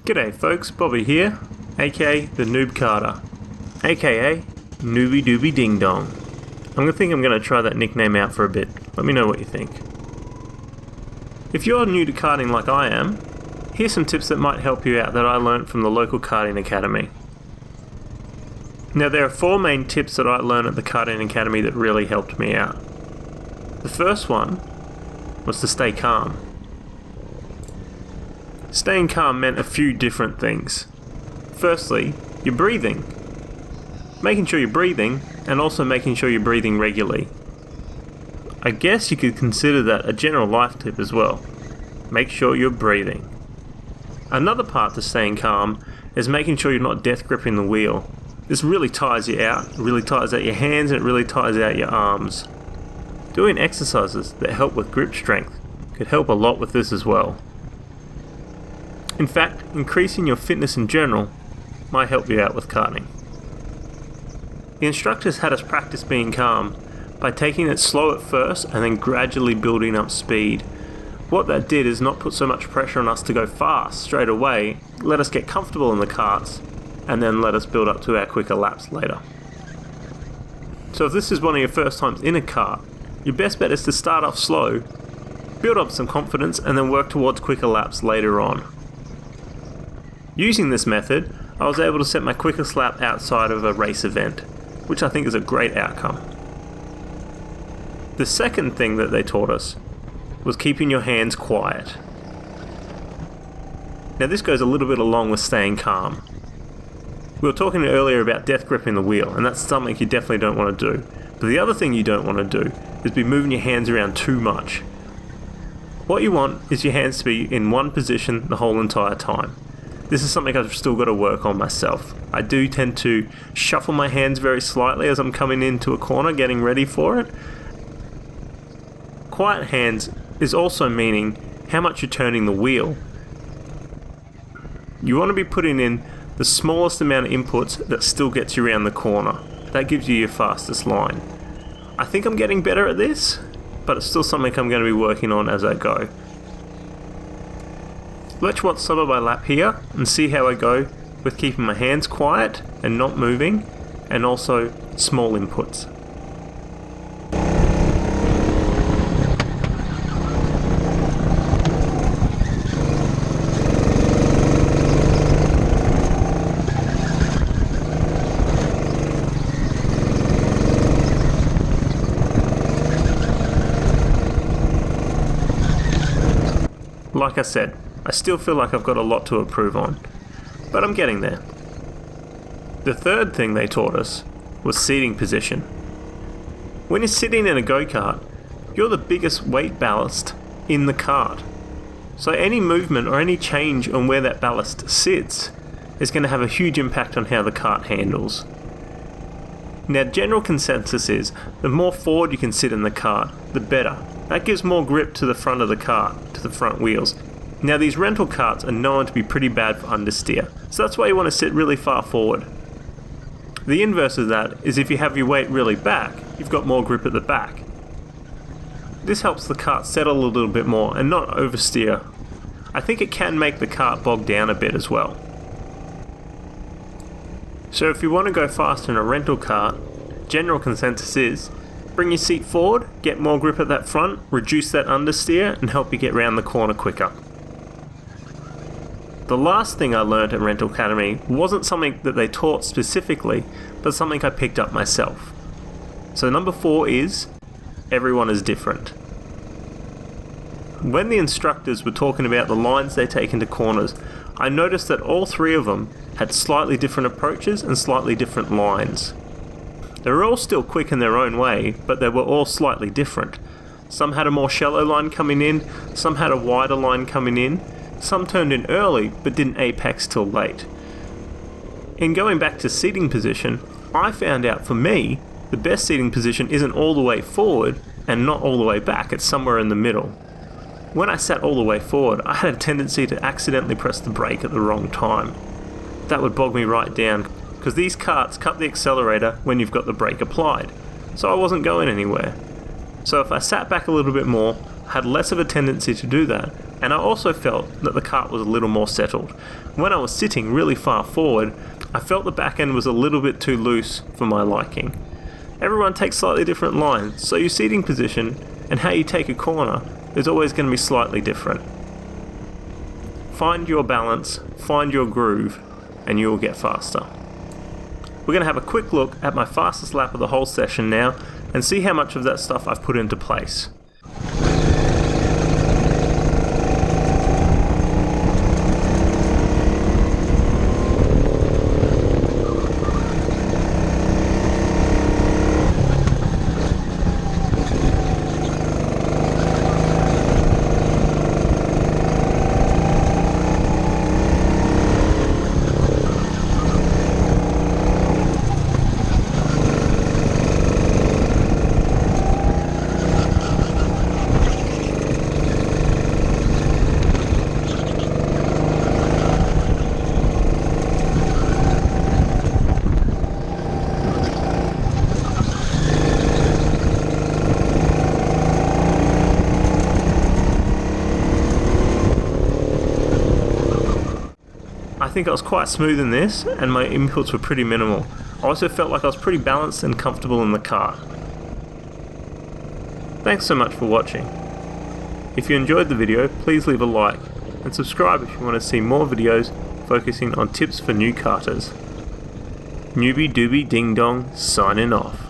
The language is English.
G'day folks, Bobby here, aka TheNoobKarter, aka Newbie Doobie Ding Dong. I'm gonna try that nickname out for a bit. Let me know what you think. If you're new to karting like I am, here's some tips that might help you out that I learnt from the local Karting Academy. Now there are 4 main tips that I learned at the Karting Academy that really helped me out. The first one was to stay calm. Staying calm meant a few different things. Firstly, you're breathing. Making sure you're breathing, and also making sure you're breathing regularly. I guess you could consider that a general life tip as well. Make sure you're breathing. Another part to staying calm is making sure you're not death gripping the wheel. This really tires you out, it really tires out your hands, and it really tires out your arms. Doing exercises that help with grip strength could help a lot with this as well. In fact, increasing your fitness in general might help you out with karting. The instructors had us practice being calm by taking it slow at first and then gradually building up speed. What that did is not put so much pressure on us to go fast straight away, let us get comfortable in the karts, and then let us build up to our quicker laps later. So if this is one of your first times in a kart, your best bet is to start off slow, build up some confidence, and then work towards quicker laps later on. Using this method, I was able to set my quickest lap outside of a race event, which I think is a great outcome. The second thing that they taught us was keeping your hands quiet. Now this goes a little bit along with staying calm. We were talking earlier about death gripping the wheel, and that's something you definitely don't want to do. But the other thing you don't want to do is be moving your hands around too much. What you want is your hands to be in one position the whole entire time. This is something I've still got to work on myself. I do tend to shuffle my hands very slightly as I'm coming into a corner getting ready for it. Quiet hands is also meaning how much you're turning the wheel. You want to be putting in the smallest amount of inputs that still gets you around the corner. That gives you your fastest line. I think I'm getting better at this, but it's still something I'm going to be working on as I go. Let's watch some of my lap here and see how I go with keeping my hands quiet and not moving, and also small inputs. Like I said, I still feel like I've got a lot to improve on, but I'm getting there. The third thing they taught us was seating position. When you're sitting in a go-kart, you're the biggest weight ballast in the kart. So any movement or any change on where that ballast sits is going to have a huge impact on how the kart handles. Now, general consensus is the more forward you can sit in the kart, the better. That gives more grip to the front of the kart, to the front wheels. Now these rental karts are known to be pretty bad for understeer, so that's why you want to sit really far forward. The inverse of that is if you have your weight really back, you've got more grip at the back. This helps the kart settle a little bit more and not oversteer. I think it can make the kart bog down a bit as well. So if you want to go fast in a rental kart, general consensus is bring your seat forward, get more grip at that front, reduce that understeer, and help you get round the corner quicker. The last thing I learned at Rental Academy wasn't something that they taught specifically, but something I picked up myself. So number 4 is, everyone is different. When the instructors were talking about the lines they take into corners, I noticed that all 3 of them had slightly different approaches and slightly different lines. They were all still quick in their own way, but they were all slightly different. Some had a more shallow line coming in, some had a wider line coming in, some turned in early but didn't apex till late. In going back to seating position, I found out for me, the best seating position isn't all the way forward and not all the way back, it's somewhere in the middle. When I sat all the way forward, I had a tendency to accidentally press the brake at the wrong time. That would bog me right down, because these karts cut the accelerator when you've got the brake applied, so I wasn't going anywhere. So if I sat back a little bit more, I had less of a tendency to do that, and I also felt that the kart was a little more settled. When I was sitting really far forward, I felt the back end was a little bit too loose for my liking. Everyone takes slightly different lines, so your seating position and how you take a corner is always going to be slightly different. Find your balance, find your groove, and you will get faster. We're going to have a quick look at my fastest lap of the whole session now and see how much of that stuff I've put into place. I think I was quite smooth in this, and my inputs were pretty minimal. I also felt like I was pretty balanced and comfortable in the car. Thanks so much for watching. If you enjoyed the video, please leave a like, and subscribe if you want to see more videos focusing on tips for new karters. Newbie Doobie Ding Dong signing off.